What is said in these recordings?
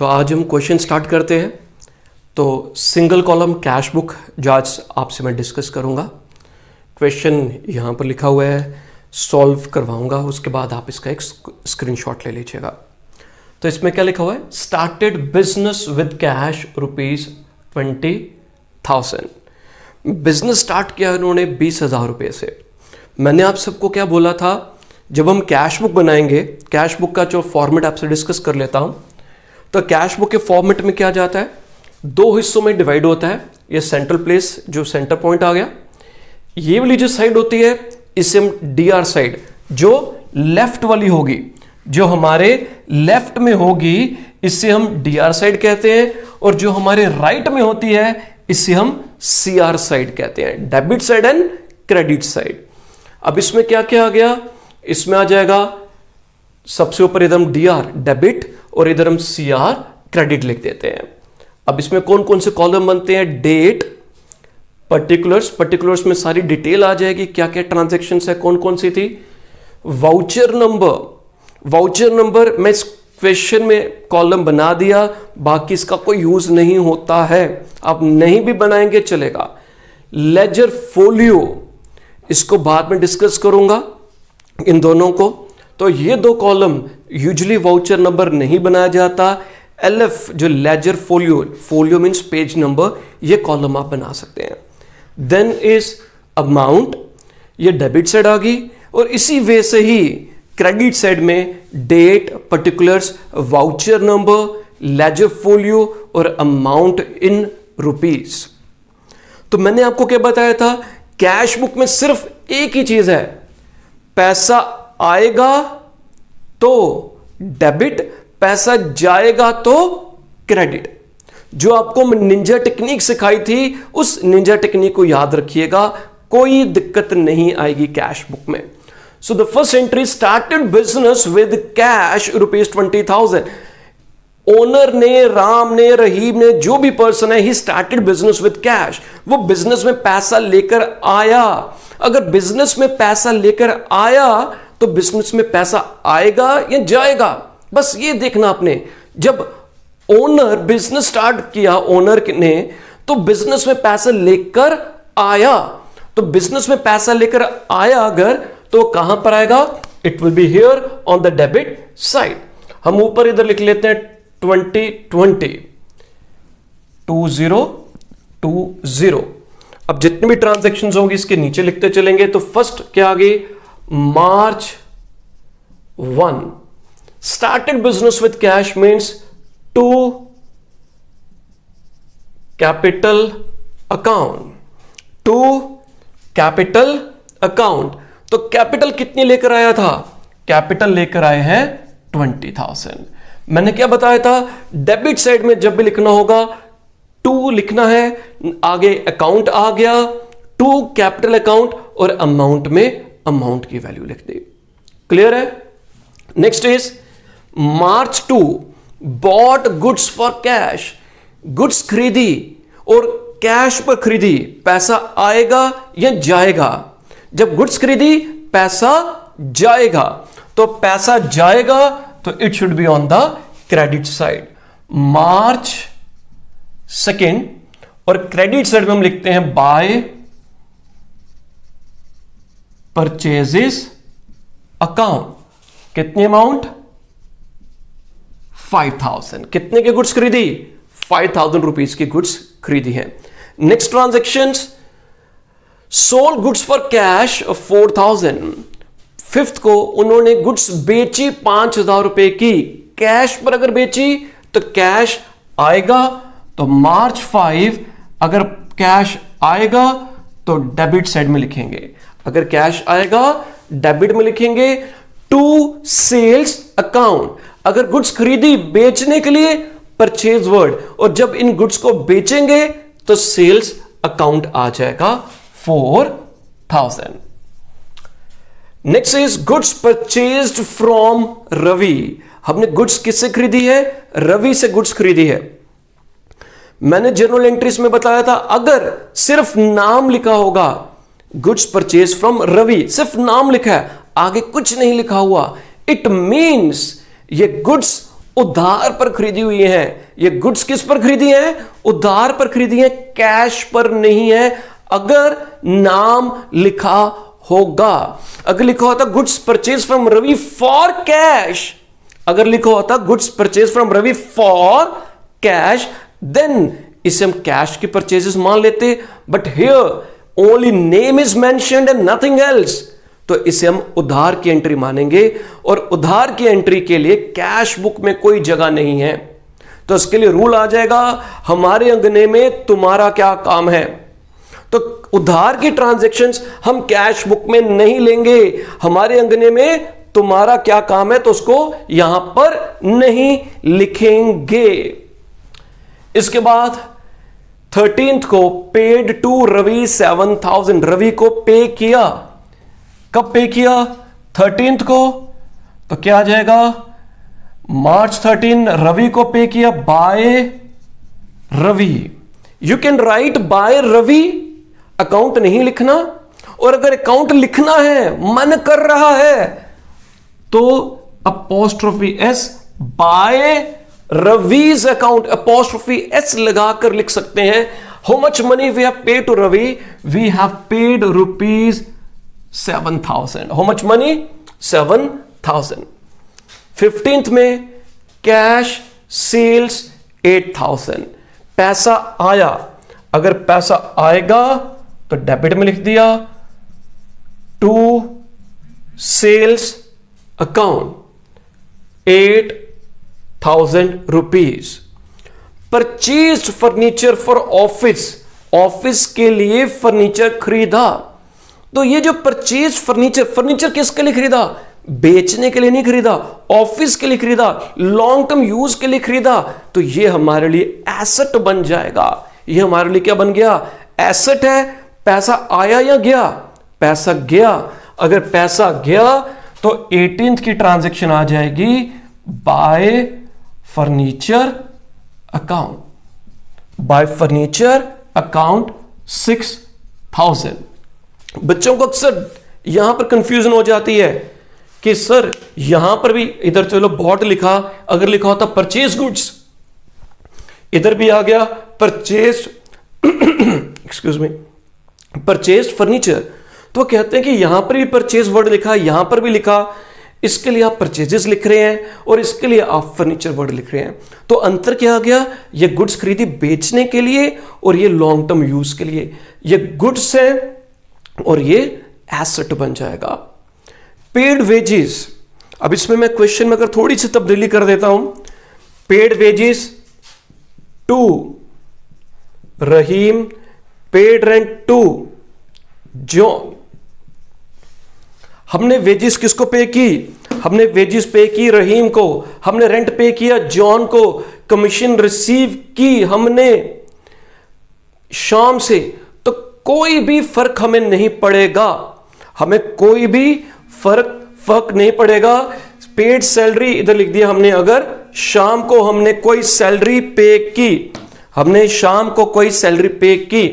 तो आज हम क्वेश्चन स्टार्ट करते हैं। तो सिंगल कॉलम कैश बुक जो आज आपसे मैं डिस्कस करूंगा। क्वेश्चन यहाँ पर लिखा हुआ है, सॉल्व करवाऊंगा, उसके बाद आप इसका एक स्क्रीनशॉट ले लीजिएगा। तो इसमें क्या लिखा हुआ है, started business with cash ₹20,000। Business start किया उन्होंने 20,000 रुपये से। मैंने आप सबको क्या बोला था, जब हम कैश बुक बनाएंगे, कैश बुक का जो फॉर्मेट आपसे डिस्कस कर लेता हूं। तो कैश बुक के फॉर्मेट में क्या जाता है, 2 हिस्सों में डिवाइड होता है। ये सेंट्रल प्लेस जो सेंटर पॉइंट आ गया, ये वाली जो साइड होती है इसे हम डीआर साइड, जो लेफ्ट वाली होगी, जो हमारे लेफ्ट में होगी, इसे हम डीआर साइड कहते हैं। और जो हमारे राइट में होती है इसे हम सीआर साइड कहते हैं, debit side and credit side. अब इसमें क्या क्या आ गया, इसमें आ जाएगा सबसे ऊपर इधर हम डीआर डेबिट और इधर हम सीआर क्रेडिट लिख देते हैं। अब इसमें कौन कौन से कॉलम बनते हैं, डेट, पर्टिकुलर्स, पर्टिकुलर्स में सारी डिटेल आ जाएगी, क्या क्या ट्रांजैक्शंस है, कौन कौन सी थी। वाउचर नंबर, वाउचर नंबर मैं इस क्वेश्चन में कॉलम बना दिया, बाकी इसका कोई यूज नहीं होता है, आप नहीं भी बनाएंगे चलेगा। लेजर फोलियो, इसको बाद में डिस्कस करूंगा इन दोनों को। तो ये 2 कॉलम यूजुअली वाउचर नंबर नहीं बनाया जाता। एलएफ जो ledger folio, folio means page number, ये कॉलम आप बना सकते हैं। देन इज अमाउंट, ये डेबिट साइड आ गई। और इसी वे से ही क्रेडिट साइड में date, particulars, voucher number, ledger folio और अमाउंट इन रुपीस। तो मैंने आपको क्या बताया था, कैश बुक में सिर्फ एक ही चीज है, पैसा आएगा तो डेबिट, पैसा जाएगा तो क्रेडिट। जो आपको निंजा टेक्निक सिखाई थी, उस निंजा टेक्निक को याद रखिएगा, कोई दिक्कत नहीं आएगी कैश बुक में। So the first entry, started business with cash ₹20,000। Owner ने, राम ने, रहीम ने, जो भी पर्सन है, he started business with cash. वो बिजनेस में पैसा लेकर आया। अगर बिजनेस में पैसा लेकर आया तो बिजनेस में पैसा आएगा या जाएगा, बस ये देखना आपने। जब ओनर बिजनेस स्टार्ट किया, ओनर ने, तो बिजनेस में पैसा लेकर आया। तो बिजनेस में पैसा लेकर आया अगर, तो कहां पर आएगा, it will be here on the debit side. हम ऊपर इधर लिख लेते हैं 2020 2020। अब जितनी भी ट्रांजैक्शंस होंगी इसके नीचे लिखते चलेंगे। तो फर्स्ट क्या आ गई, March 1, started business with cash means to capital account, to capital account। तो कैपिटल कितनी लेकर आया था, कैपिटल लेकर आए हैं 20,000। मैंने क्या बताया था, डेबिट साइड में जब भी लिखना होगा टू लिखना है, आगे अकाउंट आ गया, टू कैपिटल अकाउंट, और अमाउंट में अमाउंट की वैल्यू लिख दी। क्लियर है। Next is March 2, bought goods for cash. Goods खरीदी और कैश पर खरीदी, पैसा आएगा या जाएगा। जब गुड्स खरीदी पैसा जाएगा, तो पैसा जाएगा तो it should be on the credit side, March 2। और क्रेडिट साइड में हम लिखते हैं बाय परचेजेस अकाउंट। कितनी अमाउंट, 5,000। कितने के गुड्स खरीदी, 5,000 रुपीज की गुड्स खरीदी है। Next transaction, sold goods for cash 4,000। Fifth को उन्होंने गुड्स बेची 5,000 रुपए की, कैश पर अगर बेची तो कैश आएगा, तो March 5 अगर कैश आएगा तो डेबिट साइड में लिखेंगे। अगर कैश आएगा डेबिट में लिखेंगे। टू सेल्स अकाउंट, अगर गुड्स खरीदी बेचने के लिए, परचेज वर्ड, और जब इन गुड्स को बेचेंगे तो सेल्स अकाउंट आ जाएगा 4,000। Next is goods purchased from Ravi. हमने गुड्स किससे खरीदी है, रवि से गुड्स खरीदी है। मैंने जर्नल एंट्रीज में बताया था, अगर सिर्फ नाम लिखा होगा, गुड्स परचेज फ्रॉम रवि, सिर्फ नाम लिखा है, आगे कुछ नहीं लिखा हुआ, इट मीन्स ये गुड्स उधार पर खरीदी हुई है। ये गुड्स किस पर खरीदी है? उधार पर खरीदी है, कैश पर नहीं है। अगर नाम लिखा होगा, अगर लिखा होता goods purchase from Ravi for cash, अगर लिखा होता goods purchase from Ravi for cash, then इसे हम कैश की परचेजेस मान लेते। But here only name is mentioned and nothing else, तो इसे हम उधार की एंट्री मानेंगे। और उधार की एंट्री के लिए कैश बुक में कोई जगह नहीं है, तो इसके लिए रूल आ जाएगा, हमारे अंगने में तुम्हारा क्या काम है। तो उधार की ट्रांजैक्शंस हम कैश बुक में नहीं लेंगे, हमारे अंगने में तुम्हारा क्या काम है, तो उसको यहां पर नहीं लिखेंगे। इसके बाद 13th को पेड टू रवि 7,000, रवि को पे किया। कब पे किया? 13th को, तो क्या आ जाएगा? मार्च 13 रवि को पे किया by Ravi. You can write by Ravi, account नहीं लिखना। और अगर अकाउंट लिखना है, मन कर रहा है, तो अपोस्ट्रोफी एस बाय रवि's अकाउंट, अपोस्ट्रोफी एस लगाकर लिख सकते हैं। How much money we have paid to Ravi? We have paid rupees 7,000। How much money? 7,000। 15th में कैश सेल्स 8,000, पैसा आया। अगर पैसा आएगा तो डेबिट में लिख दिया, to sales account 8,000 rupees. Purchase furniture for office, office के लिए फर्नीचर खरीदा। तो ये जो परचेज फर्नीचर, फर्नीचर किसके लिए खरीदा? बेचने के लिए नहीं खरीदा, ऑफिस के लिए खरीदा, लॉन्ग टर्म यूज के लिए खरीदा। तो ये हमारे लिए एसेट बन जाएगा। ये हमारे लिए क्या बन गया? एसेट है। पैसा आया या गया? पैसा गया। अगर पैसा गया तो 18th की ट्रांजैक्शन आ जाएगी bye furniture account, bye furniture account 6,000। बच्चों को अक्सर यहां पर कंफ्यूजन हो जाती है कि सर यहां पर भी, इधर चलो बॉट लिखा, अगर लिखा होता परचेज गुड्स, इधर भी आ गया purchase excuse me purchase furniture, तो कहते हैं कि यहां पर भी परचेज वर्ड लिखा, यहां पर भी लिखा, इसके लिए आप परचेजेस लिख रहे हैं और इसके लिए आप फर्नीचर वर्ड लिख रहे हैं। तो अंतर क्या आ गया? ये गुड्स खरीदी बेचने के लिए और ये लॉन्ग टर्म यूज के लिए। ये गुड्स है और ये एसेट बन जाएगा। पेड वेजेस, अब इसमें मैं क्वेश्चन में अगर थोड़ी सी तब्दीली कर देता हूं, paid wages to Rahim, paid rent to John. हमने वेजेस किसको पे की? हमने वेजेस पे की रहीम को, हमने रेंट पे किया जॉन को, कमीशन रिसीव की हमने शाम से। तो कोई भी फर्क हमें नहीं पड़ेगा, हमें कोई भी फर्क नहीं पड़ेगा। पेड सैलरी इधर लिख दिया हमने, अगर शाम को हमने कोई सैलरी पे की, हमने शाम को कोई सैलरी पे की,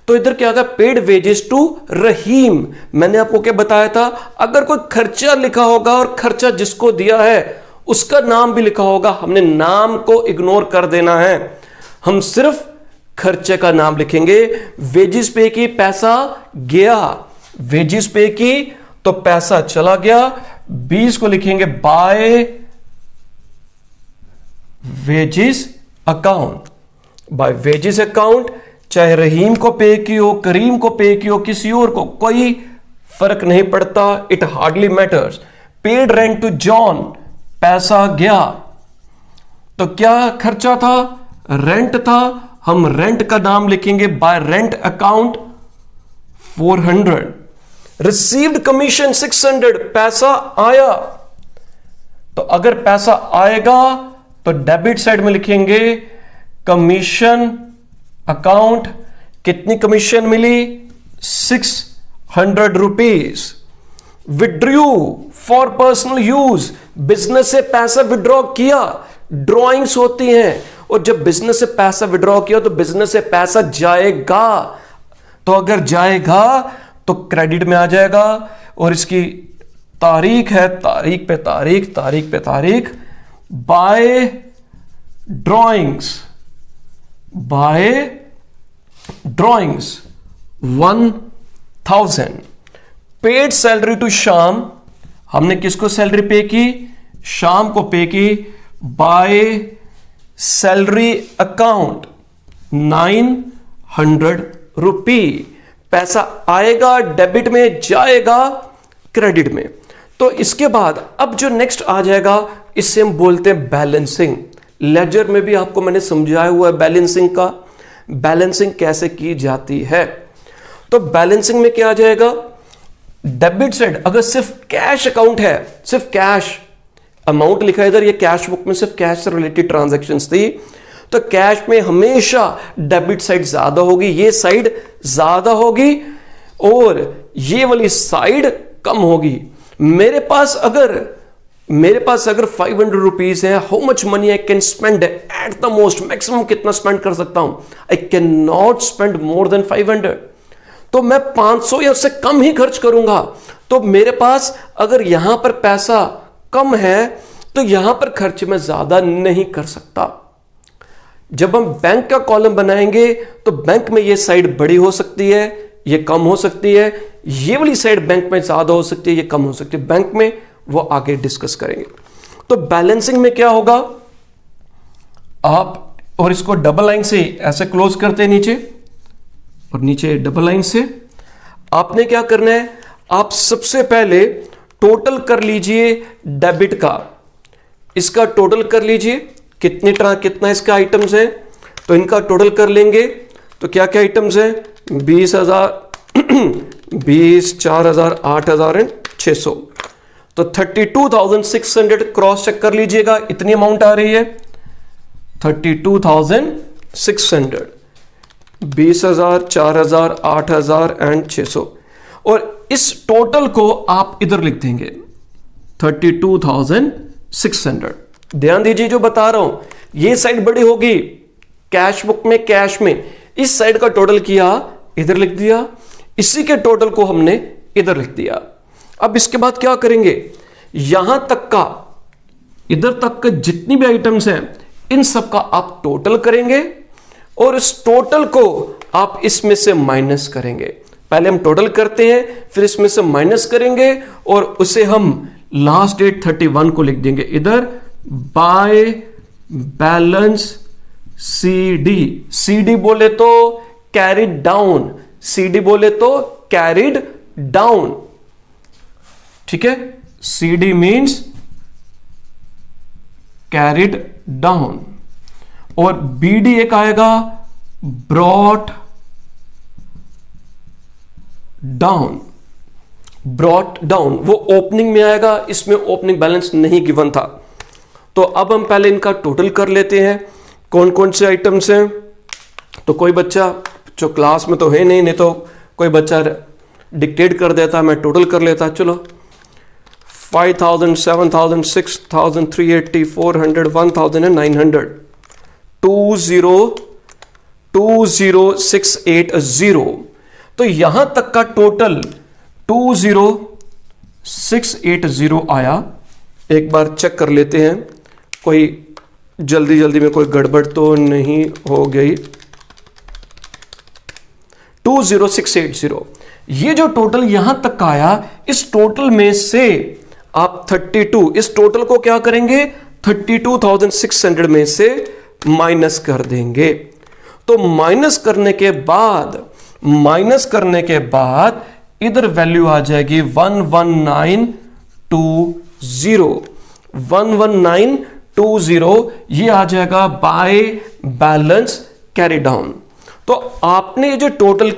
तो इधर क्या होगा? पेड वेजेस टू रहीम। मैंने आपको क्या बताया था? अगर कोई खर्चा लिखा होगा और खर्चा जिसको दिया है उसका नाम भी लिखा होगा, हमने नाम को इग्नोर कर देना है, हम सिर्फ खर्चे का नाम लिखेंगे। वेजेस पे की, पैसा गया, वेजेस पे की तो पैसा चला गया, 20 को लिखेंगे by wages account, by wages account. चाहे रहीम को पे की हो, करीम को पे की हो, किसी और को, कोई फर्क नहीं पड़ता, it hardly matters. Paid rent to John, पैसा गया, तो क्या खर्चा था? रेंट था, हम रेंट का नाम लिखेंगे bye rent account 400। Received commission 600, पैसा आया, तो अगर पैसा आएगा तो डेबिट साइड में लिखेंगे कमीशन अकाउंट। कितनी कमीशन मिली? 600 rupees. Withdrew for personal use, business से पैसा विड्रॉ किया, ड्रॉइंग्स होती हैं, और जब बिजनेस से पैसा विड्रॉ किया तो बिजनेस से पैसा जाएगा, तो अगर जाएगा तो क्रेडिट में आ जाएगा, और इसकी तारीख है तारीख पे तारीख, तारीख पे तारीख, by drawings 1000। Paid salary to Shyam, हमने किसको सैलरी पे की? श्याम को पे की बाय सैलरी अकाउंट 900 रुपी। पैसा आएगा डेबिट में, जाएगा क्रेडिट में। तो इसके बाद अब जो नेक्स्ट आ जाएगा, इससे हम बोलते हैं बैलेंसिंग। लेजर में भी आपको मैंने समझाया हुआ है बैलेंसिंग का, बैलेंसिंग कैसे की जाती है। तो बैलेंसिंग में क्या आ जाएगा? डेबिट साइड अगर सिर्फ कैश अकाउंट है, सिर्फ कैश अमाउंट लिखा है इधर, ये कैश बुक में सिर्फ कैश से रिलेटेड ट्रांजैक्शंस थी, तो कैश में हमेशा डेबिट साइड ज्यादा होगी, ये साइड ज्यादा होगी और ये वाली साइड कम होगी। मेरे पास अगर 500 रुपीज है, how much money I can spend at the most, maximum कितना स्पेंड कर सकता हूं? I can not spend more than 500। तो मैं 500 या उससे कम ही खर्च करूंगा। तो मेरे पास अगर यहां पर पैसा कम है तो यहां पर खर्च मैं ज्यादा नहीं कर सकता। जब हम बैंक का कॉलम बनाएंगे तो बैंक में ये साइड बड़ी हो सकती है, ये कम हो सकती है, ये वाली साइड बैंक में ज्यादा हो सकती है, ये कम हो सकती है। बैंक में वो आगे डिस्कस करेंगे। तो बैलेंसिंग में क्या होगा, आप और इसको डबल लाइन से ऐसे क्लोज करते हैं नीचे और नीचे डबल लाइन से। आपने क्या करना है, आप सबसे पहले टोटल कर लीजिए डेबिट का, इसका टोटल कर लीजिए, कितना इसका आइटम्स है, तो इनका टोटल कर लेंगे। तो क्या क्या आइटम्स है? 20,000 20, 4,000, 8,000 एंड 600। तो 32,600 क्रॉस चेक कर लीजिएगा, इतनी अमाउंट आ रही है 32,600, 20,000, 4,000, 8,000 एंड 600। और इस टोटल को आप इधर लिख देंगे 32,600। ध्यान दीजिए जो बता रहा हूं, ये साइड बड़ी होगी कैश बुक में, कैश में इस साइड का टोटल किया, इधर लिख दिया, इसी के टोटल को हमने इधर लिख दिया। अब इसके बाद क्या करेंगे, यहां तक का, इधर तक का जितनी भी आइटम्स हैं इन सब का आप टोटल करेंगे और इस टोटल को आप इसमें से माइनस करेंगे। पहले हम टोटल करते हैं, फिर इसमें से माइनस करेंगे और उसे हम लास्ट डेट 31 को लिख देंगे इधर। बाय बैलेंस सीडी, सीडी बोले तो कैरिड डाउन, सीडी बोले तो कैरिड डाउन, ठीक है। CD means carried down. और बीडी एक आएगा ब्रॉट डाउन, ब्रॉट डाउन, वो ओपनिंग में आएगा, इसमें ओपनिंग बैलेंस नहीं गिवन था। तो अब हम पहले इनका टोटल कर लेते हैं, कौन कौन से आइटम्स हैं। तो कोई बच्चा जो क्लास में तो है नहीं तो कोई बच्चा डिक्टेट कर देता, मैं टोटल कर लेता। चलो 5,000, 7,000, 6,000, 380, 400, 1,900, 20,680। तो यहां तक का टोटल 20,680 आया। एक बार चेक कर लेते हैं, कोई जल्दी जल्दी में कोई गड़बड़ तो नहीं हो गई। 20,680, ये जो टोटल यहां तक का आया, इस टोटल में से आप 32, इस टोटल को क्या करेंगे, 32,600 में से माइनस कर देंगे। तो माइनस करने के बाद इधर वैल्यू आ जाएगी 11920, 11920 ये आ जाएगा बाय बैलेंस कैरी डाउन। तो आपने ये जो टोटल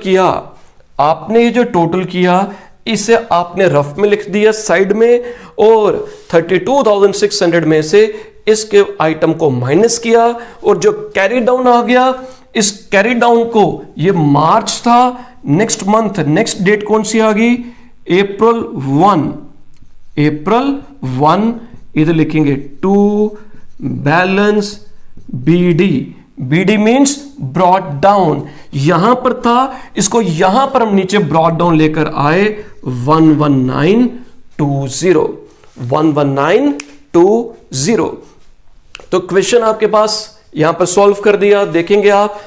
किया, इसे आपने रफ में लिख दिया साइड में, और 32,600 में से इसके आइटम को माइनस किया, और जो कैरी डाउन आ गया, इस कैरी डाउन को, ये मार्च था, नेक्स्ट मंथ नेक्स्ट डेट कौन सी आ गई, अप्रैल 1, इधर लिखेंगे to balance BD, BD means brought down, यहां पर था, इसको यहां पर हम नीचे ब्रॉट डाउन लेकर आए 11920, 11920। तो क्वेश्चन आपके पास यहां पर सॉल्व कर दिया। देखेंगे आप,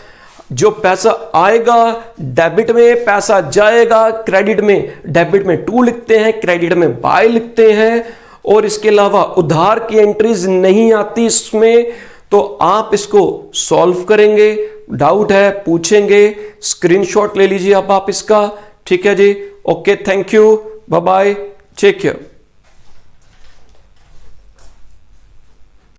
जो पैसा आएगा डेबिट में, पैसा जाएगा क्रेडिट में। डेबिट में 2 लिखते हैं, क्रेडिट में बाय लिखते हैं, और इसके अलावा उधार की एंट्रीज नहीं आती इसमें। तो आप इसको सॉल्व करेंगे, डाउट है पूछेंगे, स्क्रीनशॉट ले लीजिए आप इसका। ठीक है जी, okay, thank you, bye bye, take care.